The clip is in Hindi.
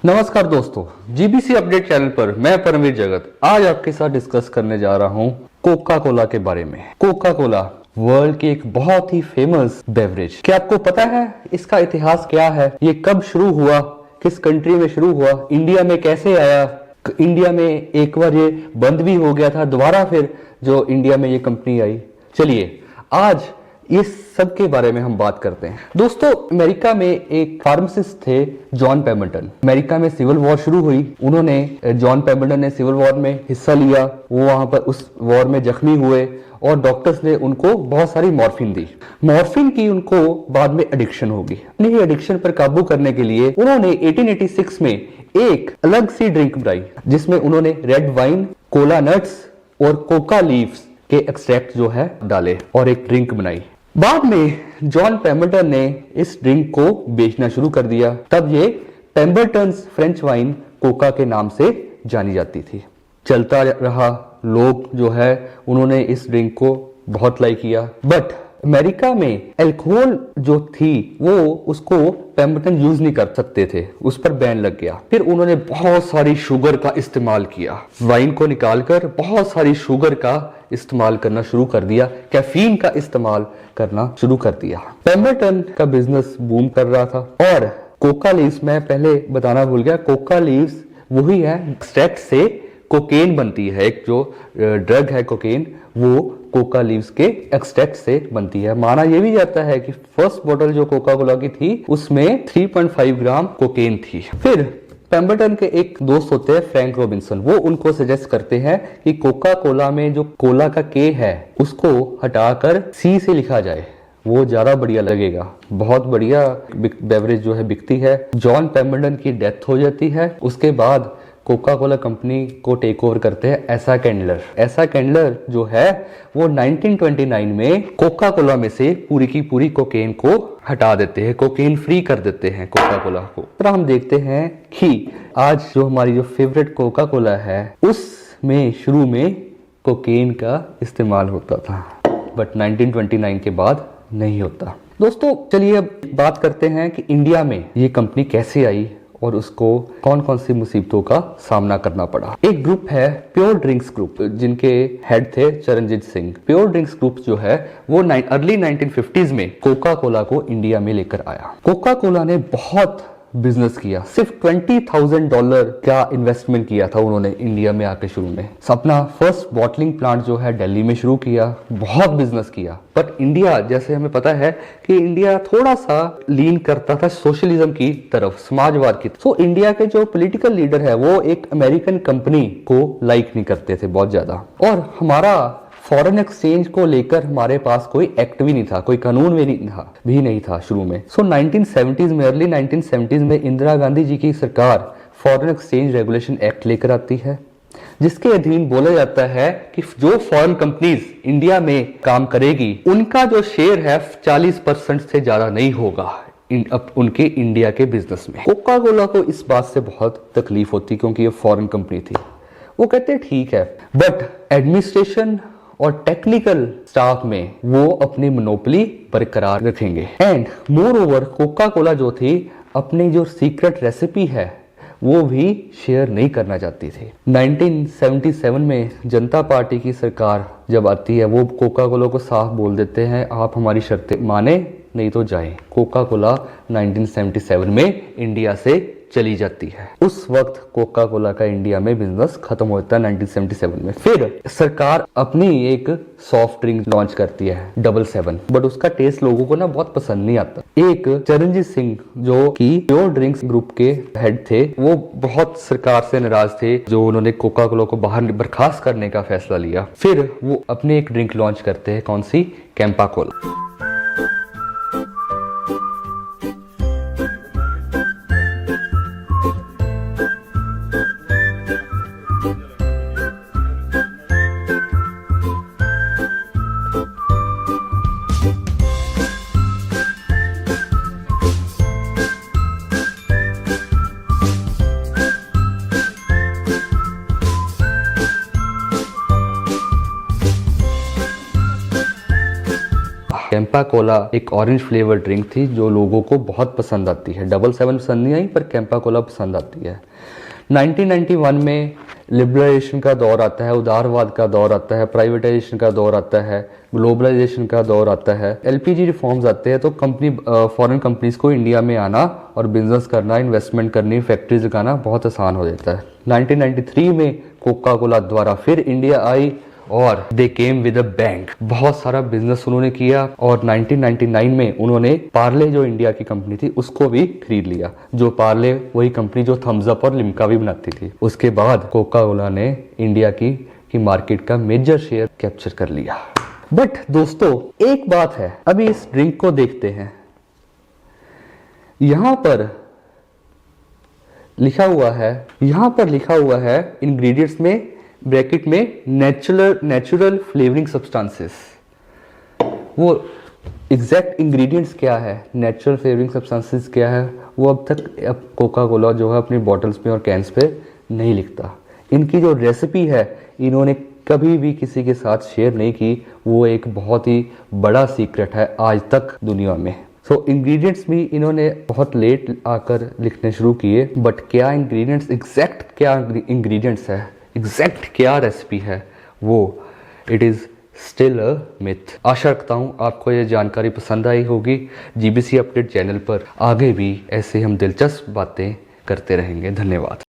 नमस्कार दोस्तों, जीबीसी अपडेट चैनल पर मैं परमवीर जगत आज आपके साथ डिस्कस करने जा रहा हूं कोका कोला के बारे में। कोका कोला वर्ल्ड की एक बहुत ही फेमस बेवरेज। क्या आपको पता है इसका इतिहास क्या है? ये कब शुरू हुआ, किस कंट्री में शुरू हुआ, इंडिया में कैसे आया? इंडिया में एक बार ये बंद भी हो गया था, दोबारा फिर जो इंडिया में ये कंपनी आई। चलिए आज इस सब के बारे में हम बात करते हैं। दोस्तों, अमेरिका में एक फार्मासिस्ट थे जॉन पेम्बरटन। अमेरिका में सिविल वॉर शुरू हुई, जॉन पेम्बरटन ने सिविल वॉर में हिस्सा लिया। वो वहां पर उस वॉर में जख्मी हुए और डॉक्टर्स ने उनको बहुत सारी मॉर्फिन दी। मॉर्फिन की उनको बाद में एडिक्शन होगी। अपनी ही एडिक्शन पर काबू करने के लिए उन्होंने 1886 में एक अलग सी ड्रिंक बनाई जिसमें उन्होंने रेड वाइन, कोला नट्स और कोका लीव्स के एक्सट्रैक्ट जो है डाले और एक ड्रिंक बनाई। बाद में जॉन पेम्बरटन ने इस ड्रिंक को बेचना शुरू कर दिया। तब ये पेम्बरटन्स फ्रेंच वाइन कोका के नाम से जानी जाती थी। चलता रहा, लोग जो है उन्होंने इस ड्रिंक को बहुत लाइक किया। बट अमेरिका में अल्कोहल जो थी वो उसको पेम्बरटन यूज नहीं कर सकते थे, उस पर बैन लग गया। फिर उन्होंने बहुत सारी शुगर का इस्तेमाल किया, वाइन को निकालकर बहुत सारी शुगर का इस्तेमाल करना शुरू कर दिया, कैफीन का इस्तेमाल करना शुरू कर दिया। पेम्बरटन का बिजनेस बूम कर रहा था। और कोका लीव्स, मैं पहले बताना भूल गया, कोका लीव्स वही है एक्सट्रैक्ट से कोकेन बनती है। एक जो ड्रग है कोकेन, वो कोका लीव्स के एक्सट्रैक्ट से बनती है। माना यह भी जाता है कि फर्स्ट बोतल जो कोका कोला की थी उसमें 3.5 ग्राम कोकेन थी। फिर पेम्बरटन के एक दोस्त होते हैं फ्रैंक रॉबिन्सन, वो उनको सजेस्ट करते हैं कि कोका कोला में जो कोला का के है उसको हटाकर सी से लिखा जाए, वो ज्यादा बढ़िया लगेगा। बहुत बढ़िया बेवरेज जो है बिकती है। जॉन पेम्बरटन की डेथ हो जाती है। उसके बाद कोका कोला कंपनी को टेक ओवर करते हैं एसा कैंडलर। एसा कैंडलर जो है वो 1929 में कोका कोला में से पूरी की पूरी कोकेन को हटा देते हैं, कोकेन फ्री कर देते हैं कोका कोला को। तो हम देखते हैं कि आज जो हमारी जो फेवरेट कोका कोला है उसमें शुरू में कोकेन का इस्तेमाल होता था, बट 1929 के बाद नहीं होता। दोस्तों चलिए अब बात करते हैं कि इंडिया में ये कंपनी कैसे आई और उसको कौन कौन सी मुसीबतों का सामना करना पड़ा। एक ग्रुप है प्योर ड्रिंक्स ग्रुप, जिनके हेड थे Charanjit Singh. Pure drinks group जो है वो अर्ली 1950s में कोका कोला को इंडिया में लेकर आया। कोका कोला ने बहुत बिजनेस किया। सिर्फ $20,000 का इन्वेस्टमेंट किया था उन्होंने इंडिया में आके शुरू में। अपना फर्स्ट बॉटलिंग प्लांट जो है दिल्ली में शुरू किया, बहुत बिजनेस किया। बट इंडिया, जैसे हमें पता है कि इंडिया थोड़ा सा लीन करता था सोशलिज्म की तरफ, समाजवाद की। तो इंडिया के जो पॉलिटिकल लीडर है वो एक अमेरिकन कंपनी को लाइक नहीं करते थे बहुत ज्यादा। और हमारा फॉरेन एक्सचेंज को लेकर हमारे पास कोई एक्ट भी नहीं था, कोई कानून भी नहीं था शुरू में। सो 1970s में, अर्ली 1970s में इंदिरा गांधी जी की सरकार फॉरेन एक्सचेंज रेगुलेशन एक्ट लेकर आती है, जिसके अधीन बोला जाता है कि जो फॉरेन कंपनीज इंडिया में काम करेगी उनका जो शेयर है 40% से ज्यादा नहीं होगा उनके इंडिया के बिजनेस में। कोका कोला को इस बात से बहुत तकलीफ होती क्योंकि ये फॉरेन कंपनी थी। वो कहते ठीक है, बट एडमिनिस्ट्रेशन और टेक्निकल स्टाफ में वो अपनी मोनोपोली बरकरार रखेंगे। And more over Coca Cola जो थी अपनी जो सीक्रेट रेसिपी है वो भी शेयर नहीं करना चाहती थी। 1977 में जनता पार्टी की सरकार जब आती है वो कोका कोला को साफ बोल देते हैं आप हमारी शर्तें माने नहीं तो जाए। कोका कोला 1977 में इंडिया से चली जाती है। उस वक्त कोका कोला का इंडिया में बिजनेस खत्म होता है 1977 में। फिर सरकार अपनी एक सॉफ्ट ड्रिंक लॉन्च करती है 777, बट उसका टेस्ट लोगों को ना बहुत पसंद नहीं आता। एक चरणजीत सिंह जो कि प्योर ड्रिंक्स ग्रुप के हेड थे, वो बहुत सरकार से नाराज थे जो उन्होंने कोका कोला को बाहर बर्खास्त करने का फैसला लिया। फिर वो अपनी एक ड्रिंक लॉन्च करते हैं, कौन सी? कैंपा कोला। कैंपा कोला एक ऑरेंज फ्लेवर ड्रिंक थी जो लोगों को बहुत पसंद आती है। 77 पसंद नहीं आई पर कैंपा कोला पसंद आती है। 1991 में लिबरलाइजेशन का दौर आता है, उदारवाद का दौर आता है, प्राइवेटाइजेशन का दौर आता है, ग्लोबलाइजेशन का दौर आता है, एलपीजी रिफॉर्म्स आते हैं, तो फॉरेन कंपनीज को इंडिया में आना और बिजनेस करना, इन्वेस्टमेंट करनी, फैक्ट्रीज लगाना बहुत आसान हो जाता है। 1993 में कोका कोला द्वारा फिर इंडिया आई और दे केम विद अ बैंग। बहुत सारा बिजनेस उन्होंने किया और 1999 में उन्होंने पार्ले जो इंडिया की कंपनी थी उसको भी खरीद लिया। जो पार्ले वही कंपनी जो थम्स अप और लिम्का भी बनाती थी। उसके बाद कोका कोला ने इंडिया की मार्केट का मेजर शेयर कैप्चर कर लिया। बट दोस्तों एक बात है, अभी इस ड्रिंक को देखते हैं। यहां पर लिखा हुआ है इंग्रेडिएंट्स में ब्रैकेट में नेचुरल फ्लेवरिंग सब्सटेंसेस। वो एग्जैक्ट इंग्रेडिएंट्स क्या है, नेचुरल फ्लेवरिंग सब्सटेंसेस क्या है, वो अब कोका कोला जो है अपनी बॉटल्स पे और कैंस पे नहीं लिखता। इनकी जो रेसिपी है इन्होंने कभी भी किसी के साथ शेयर नहीं की। वो एक बहुत ही बड़ा सीक्रेट है आज तक दुनिया में। सो इंग्रेडिएंट्स भी इन्होंने बहुत लेट आकर लिखने शुरू किए। बट क्या इंग्रेडिएंट्स एग्जैक्ट क्या रेसिपी है वो it is still a myth. आशा रखता हूँ आपको ये जानकारी पसंद आई होगी। जीबीसी अपडेट चैनल पर आगे भी ऐसे हम दिलचस्प बातें करते रहेंगे। धन्यवाद।